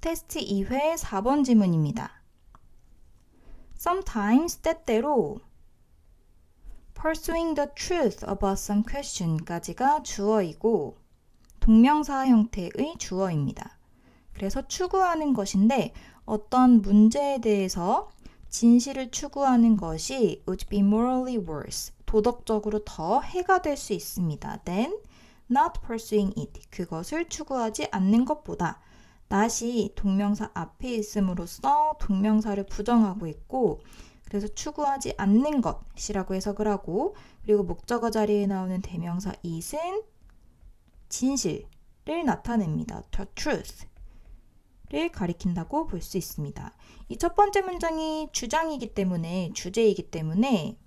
테스트 2회 4번 지문입니다. Sometimes 때때로 pursuing the truth about some question까지가 주어이고 동명사 형태의 주어입니다. 그래서 추구하는 것인데 어떤 문제에 대해서 진실을 추구하는 것이 would be morally worse. 도덕적으로 더 해가 될 수 있습니다. than not pursuing it. 그것을 추구하지 않는 것보다 not이 동명사 앞에 있음으로써 동명사를 부정하고 있고 그래서 추구하지 않는 것이라고 해석을 하고 그리고 목적어 자리에 나오는 대명사 it은 진실을 나타냅니다. the truth를 가리킨다고 볼 수 있습니다. 이 첫 번째 문장이 주장이기 때문에 주제이기 때문에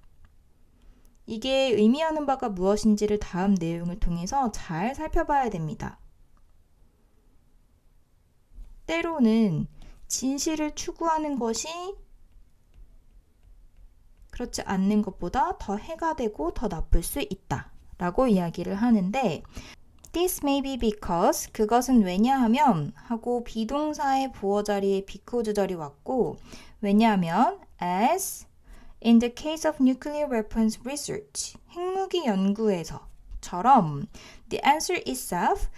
이게 의미하는 바가 무엇인지를 다음 내용을 통해서 잘 살펴봐야 됩니다. 때로는 진실을 추구하는 것이 그렇지 않는 것보다 더 해가 되고 더 나쁠 수 있다 라고 이야기를 하는데 This may be because 그것은 왜냐하면 하고 비동사의 보어 자리에 because 절이 왔고 왜냐하면 as in the case of nuclear weapons research 핵무기 연구에서처럼 the answer itself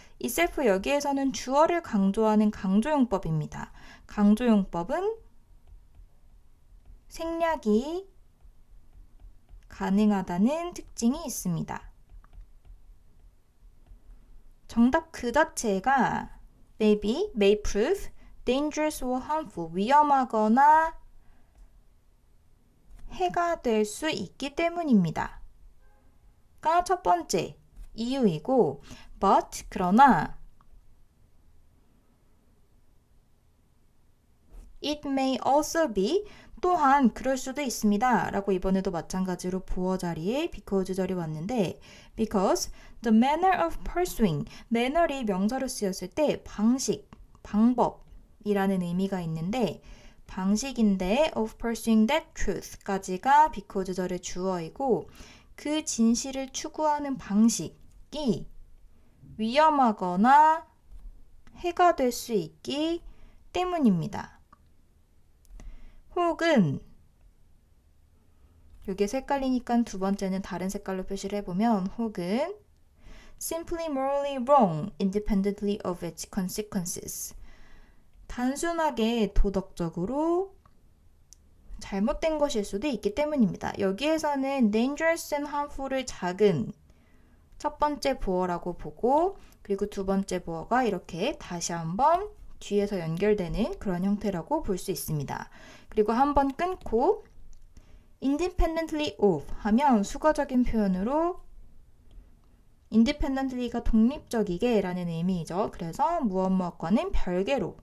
여기에서는 주어를 강조하는 강조용법입니다. 강조용법은 생략이 가능하다는 특징이 있습니다. 정답 그 자체가 may prove dangerous or harmful 위험하거나 해가 될 수 있기 때문입니다. 가 첫 번째 이유이고 but 그러나 it may also be 또한 그럴 수도 있습니다. 라고 이번에도 마찬가지로 보어 자리에 because 절이 왔는데 because the manner of pursuing manner이 명사로 쓰였을 때 방식, 방법이라는 의미가 있는데 방식인데 of pursuing that truth까지가 because 절의 주어이고 그 진실을 추구하는 방식이 위험하거나 해가 될 수 있기 때문입니다. 혹은 여기에 헷갈리니까 두 번째는 다른 색깔로 표시를 해보면 혹은 simply morally wrong independently of its consequences 단순하게 도덕적으로 잘못된 것일 수도 있기 때문입니다. 여기에서는 dangerous and harmful을 작은 첫 번째 보어라고 보고 그리고 두 번째 보어가 이렇게 다시 한번 뒤에서 연결되는 그런 형태라고 볼 수 있습니다. 그리고 한번 끊고 independently of 하면 수거적인 표현으로 independently가 독립적이게 라는 의미이죠. 그래서 무엇과는 별개로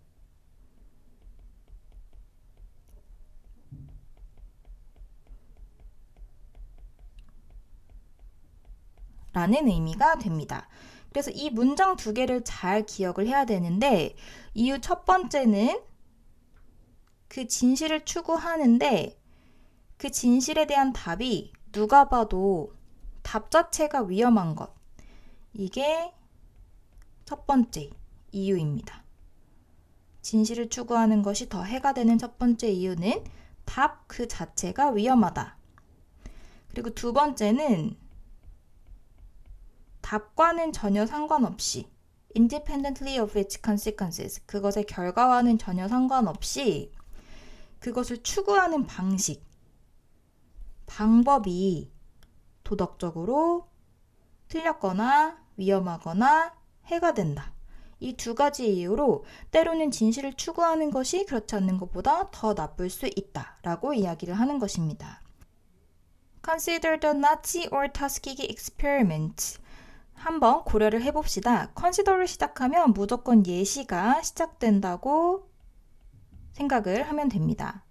라는 의미가 됩니다. 그래서 이 문장 두 개를 잘 기억을 해야 되는데 이유 첫 번째는 그 진실을 추구하는데 그 진실에 대한 답이 누가 봐도 답 자체가 위험한 것. 이게 첫 번째 이유입니다. 진실을 추구하는 것이 더 해가 되는 첫 번째 이유는 답 그 자체가 위험하다. 그리고 두 번째는 답과는 전혀 상관없이 independently of its consequences 그것의 결과와는 전혀 상관없이 그것을 추구하는 방식, 방법이 도덕적으로 틀렸거나 위험하거나 해가 된다. 이 두 가지 이유로 때로는 진실을 추구하는 것이 그렇지 않는 것보다 더 나쁠 수 있다라고 이야기를 하는 것입니다. Consider the Nazi or Tuskegee experiment. 한번 고려를 해봅시다. consider를 시작하면 무조건 예시가 시작된다고 생각을 하면 됩니다.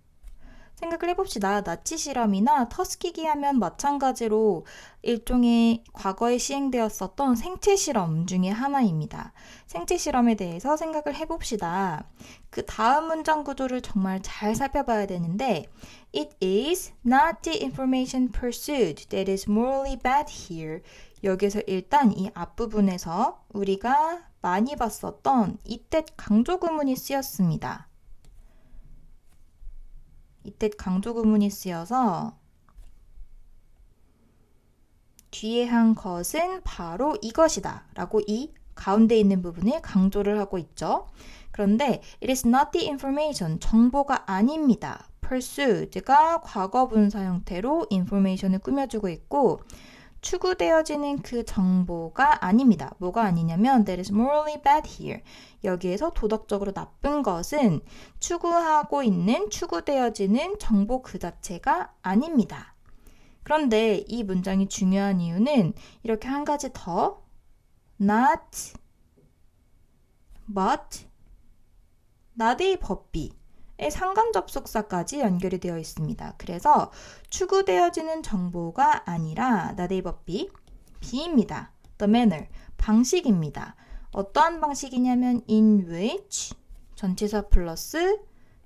생각을 해봅시다. 나치 실험이나 터스키기 하면 마찬가지로 일종의 과거에 시행되었었던 생체 실험 중에 하나입니다. 생체 실험에 대해서 생각을 해봅시다. 그 다음 문장 구조를 정말 잘 살펴봐야 되는데 It is not the information pursued that is morally bad here. 여기서 일단 이 앞부분에서 우리가 많이 봤었던 이때 강조 구문이 쓰였습니다. 이때 강조 구문이 쓰여서 뒤에 한 것은 바로 이것이다 라고 이 가운데 있는 부분에 강조를 하고 있죠. 그런데 it is not the information, 정보가 아닙니다. pursued가 과거분사 형태로 information을 꾸며주고 있고 추구되어지는 그 정보가 아닙니다. 뭐가 아니냐면 that is morally bad here. 여기에서 도덕적으로 나쁜 것은 추구하고 있는 추구되어지는 정보 그 자체가 아닙니다. 그런데 이 문장이 중요한 이유는 이렇게 한 가지 더 not, but, not의 법비의 상관접속사까지 연결이 되어 있습니다. 그래서 추구되어지는 정보가 아니라 not의 법비, B입니다. the manner, 방식입니다. 어떠한 방식이냐면 in which, 전치사 플러스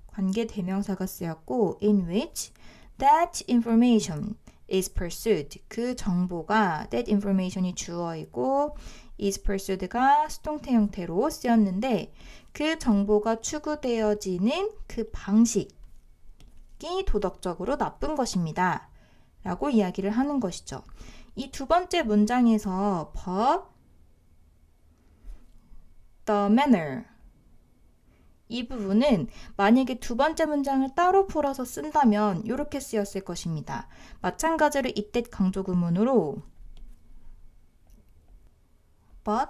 관계 대명사가 쓰였고 in which that information is pursued. 그 정보가 that information이 주어이고 is pursued가 수동태 형태로 쓰였는데 그 정보가 추구되어지는 그 방식이 도덕적으로 나쁜 것입니다. 라고 이야기를 하는 것이죠. 이 두 번째 문장에서 but the manner 이 부분은 만약에 두 번째 문장을 따로 풀어서 쓴다면 이렇게 쓰였을 것입니다. 마찬가지로 이때 강조 구문으로 but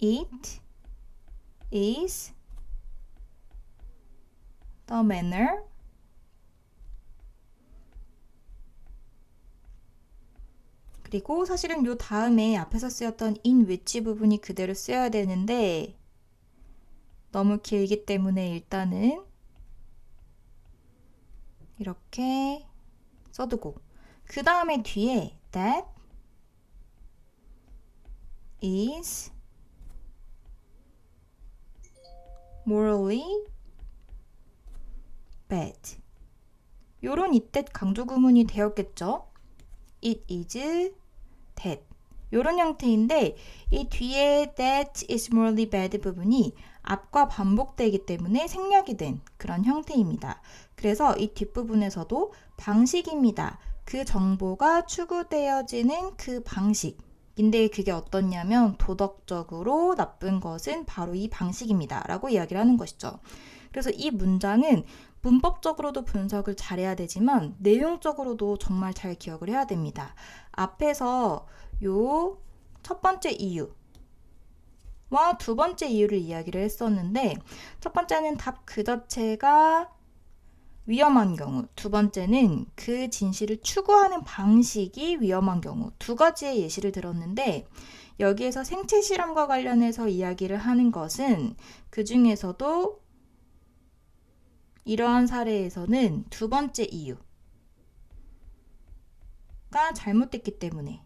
it is the manner 그리고 사실은 요 다음에 앞에서 쓰였던 in which 부분이 그대로 쓰여야 되는데 너무 길기 때문에 일단은 이렇게 써두고 그 다음에 뒤에 that is morally bad 요런 이때 강조 구문이 되었겠죠. It is that 요런 형태인데 이 뒤에 that is morally bad 부분이 앞과 반복되기 때문에 생략이 된 그런 형태입니다. 그래서 이 뒷부분에서도 방식입니다. 그 정보가 추구되어지는 그 방식인데 그게 어떻냐면 도덕적으로 나쁜 것은 바로 이 방식입니다. 라고 이야기를 하는 것이죠. 그래서 이 문장은 문법적으로도 분석을 잘해야 되지만 내용적으로도 정말 잘 기억을 해야 됩니다. 앞에서 요 첫 번째 이유와 두 번째 이유를 이야기를 했었는데 첫 번째는 답 그 자체가 위험한 경우, 두 번째는 그 진실을 추구하는 방식이 위험한 경우 두 가지의 예시를 들었는데 여기에서 생체 실험과 관련해서 이야기를 하는 것은 그 중에서도 이러한 사례에서는 두 번째 이유가 잘못됐기 때문에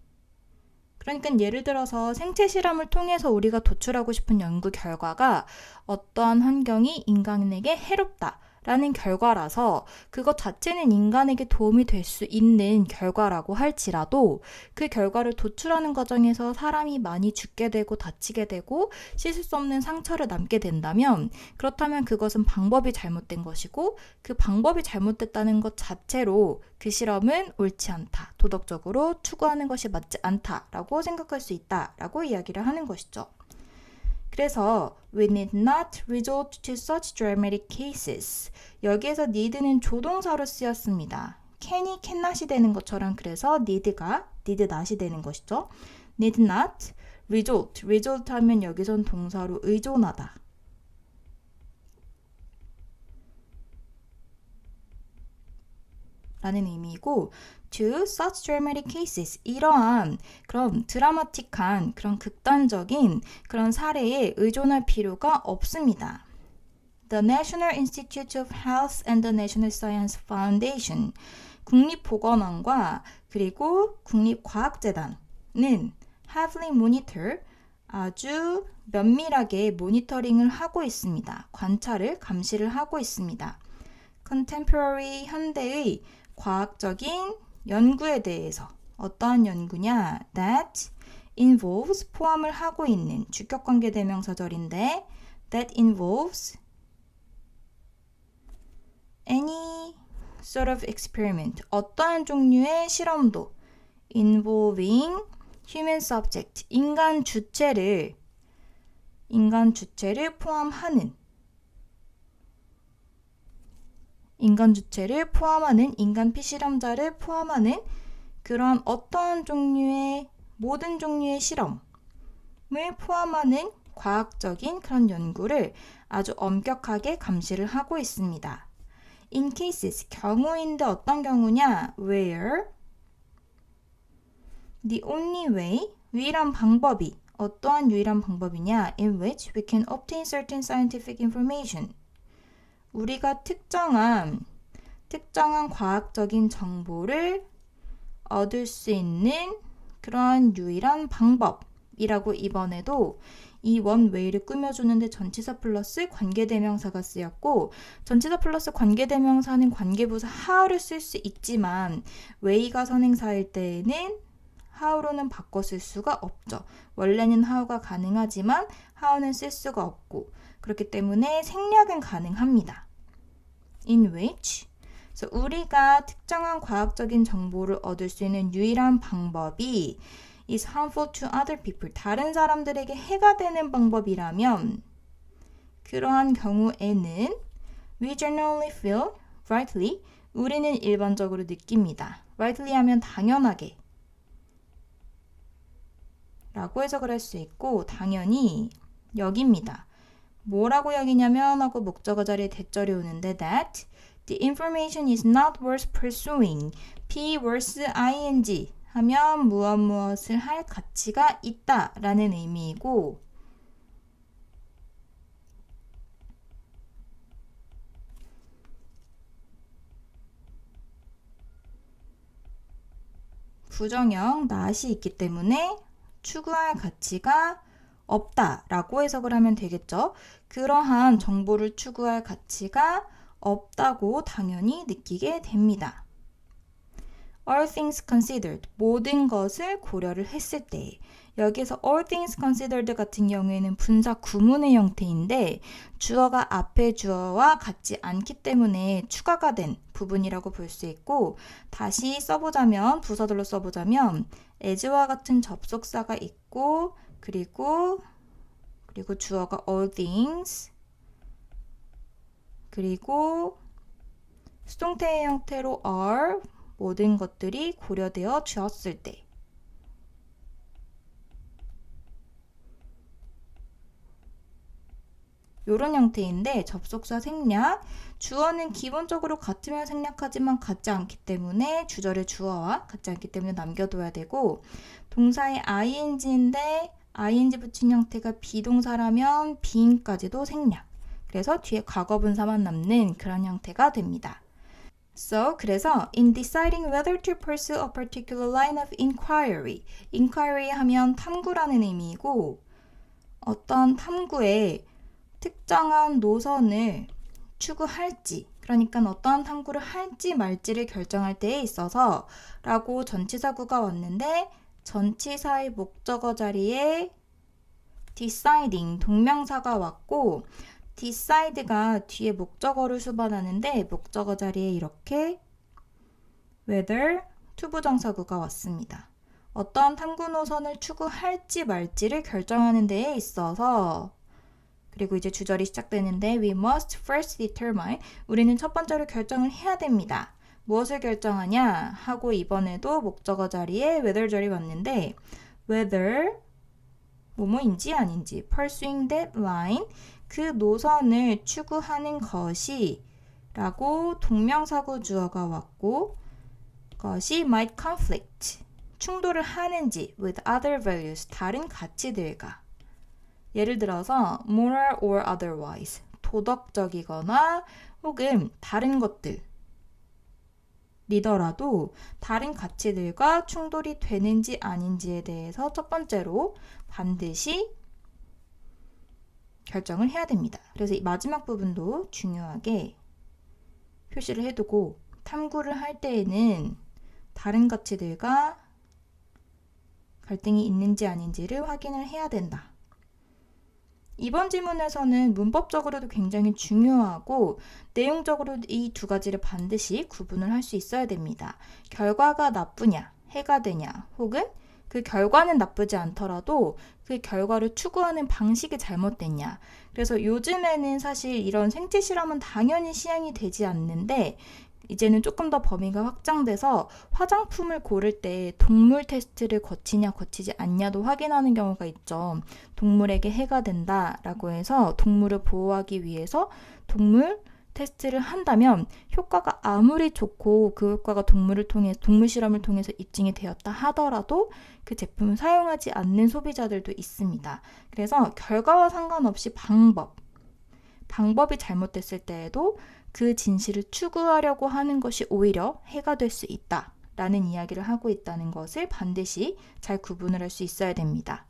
그러니까 예를 들어서 생체 실험을 통해서 우리가 도출하고 싶은 연구 결과가 어떠한 환경이 인간에게 해롭다 라는 결과라서 그것 자체는 인간에게 도움이 될 수 있는 결과라고 할지라도 그 결과를 도출하는 과정에서 사람이 많이 죽게 되고 다치게 되고 씻을 수 없는 상처를 남게 된다면 그렇다면 그것은 방법이 잘못된 것이고 그 방법이 잘못됐다는 것 자체로 그 실험은 옳지 않다. 도덕적으로 추구하는 것이 맞지 않다라고 생각할 수 있다라고 이야기를 하는 것이죠. 그래서 we need not resort to such dramatic cases. 여기에서 need는 조동사로 쓰였습니다. can이 cannot이 되는 것처럼 그래서 need가 need not이 되는 것이죠. need not resort 하면 여기선 동사로 의존하다. 라는 의미이고 to such dramatic cases 이러한 그런 드라마틱한 그런 극단적인 그런 사례에 의존할 필요가 없습니다. The National Institute of Health and the National Science Foundation 국립보건원과 그리고 국립과학재단은 heavily monitor 아주 면밀하게 모니터링을 하고 있습니다. 관찰을 감시를 하고 있습니다. Contemporary 현대의 과학적인 연구에 대해서 어떠한 연구냐? That involves 포함을 하고 있는 주격관계대명사절인데 that involves any sort of experiment 어떠한 종류의 실험도 involving human subject 인간 주체를 포함하는 인간 피실험자를 포함하는 그런 어떠한 종류의 모든 종류의 실험을 포함하는 과학적인 그런 연구를 아주 엄격하게 감시를 하고 있습니다. In cases, 경우인데 어떤 경우냐? Where the only way, 유일한 방법이 어떠한 유일한 방법이냐? In which we can obtain certain scientific information. 우리가 특정한 과학적인 정보를 얻을 수 있는 그런 유일한 방법이라고 이번에도 이 one way를 꾸며주는데 전치사 플러스 관계대명사가 쓰였고 전치사 플러스 관계대명사는 관계부사 how를 쓸 수 있지만 way가 선행사일 때에는 how로는 바꿔 쓸 수가 없죠. 원래는 how가 가능하지만 how는 쓸 수가 없고 그렇기 때문에 생략은 가능합니다. In which 그래서 우리가 특정한 과학적인 정보를 얻을 수 있는 유일한 방법이 is harmful to other people. 다른 사람들에게 해가 되는 방법이라면 그러한 경우에는 we generally feel rightly. 우리는 일반적으로 느낍니다. rightly 하면 당연하게 라고 해석을 할 수 있고 당연히 여깁니다. 뭐라고 여기냐면 하고 목적어 자리에 대절이 오는데 that the information is not worth pursuing. P worth ing 하면 무엇을 할 가치가 있다 라는 의미이고 부정형 not이 있기 때문에 추구할 가치가 없다 라고 해석을 하면 되겠죠. 그러한 정보를 추구할 가치가 없다고 당연히 느끼게 됩니다. All things considered, 모든 것을 고려를 했을 때 여기에서 all things considered 같은 경우에는 분사 구문의 형태인데 주어가 앞에 주어와 같지 않기 때문에 추가가 된 부분이라고 볼 수 있고 다시 써보자면 부사들로 써보자면 as와 같은 접속사가 있고 그리고 주어가 all things 그리고 수동태의 형태로 are 모든 것들이 고려되어 주었을 때 이런 형태인데 접속사 생략 주어는 기본적으로 같으면 생략하지만 같지 않기 때문에 주절의 주어와 같지 않기 때문에 남겨둬야 되고 동사의 ing인데 ing 붙인 형태가 비동사라면 being까지도 생략 그래서 뒤에 과거분사만 남는 그런 형태가 됩니다. 그래서 in deciding whether to pursue a particular line of inquiry inquiry 하면 탐구라는 의미이고 어떤 탐구에 특정한 노선을 추구할지 그러니까 어떠한 탐구를 할지 말지를 결정할 때에 있어서 라고 전치사구가 왔는데 전치사의 목적어 자리에 deciding 동명사가 왔고 decide가 뒤에 목적어를 수반하는데 목적어 자리에 이렇게 whether 투부정사구가 왔습니다. 어떠한 탐구 노선을 추구할지 말지를 결정하는 데에 있어서 그리고 이제 주절이 시작되는데 we must first determine 우리는 첫 번째로 결정을 해야 됩니다. 무엇을 결정하냐 하고 이번에도 목적어 자리에 whether 절이 왔는데 whether 뭐뭐인지 아닌지 pursuing that line 그 노선을 추구하는 것이 라고 동명사구 주어가 왔고 그것이 might conflict 충돌을 하는지 with other values 다른 가치들과 예를 들어서 moral or otherwise 도덕적이거나 혹은 다른 것들이더라도 다른 가치들과 충돌이 되는지 아닌지에 대해서 첫 번째로 반드시 결정을 해야 됩니다. 그래서 이 마지막 부분도 중요하게 표시를 해두고 탐구를 할 때에는 다른 가치들과 갈등이 있는지 아닌지를 확인을 해야 된다. 이번 지문에서는 문법적으로도 굉장히 중요하고 내용적으로 이 두 가지를 반드시 구분을 할 수 있어야 됩니다. 결과가 나쁘냐, 해가 되냐, 혹은 그 결과는 나쁘지 않더라도 그 결과를 추구하는 방식이 잘못됐냐. 그래서 요즘에는 사실 이런 생체 실험은 당연히 시행이 되지 않는데 이제는 조금 더 범위가 확장돼서 화장품을 고를 때 동물 테스트를 거치냐 거치지 않냐도 확인하는 경우가 있죠. 동물에게 해가 된다라고 해서 동물을 보호하기 위해서 동물 테스트를 한다면 효과가 아무리 좋고 그 효과가 동물 실험을 통해서 입증이 되었다 하더라도 그 제품을 사용하지 않는 소비자들도 있습니다. 그래서 결과와 상관없이 방법이 잘못됐을 때에도 그 진실을 추구하려고 하는 것이 오히려 해가 될 수 있다라는 이야기를 하고 있다는 것을 반드시 잘 구분을 할 수 있어야 됩니다.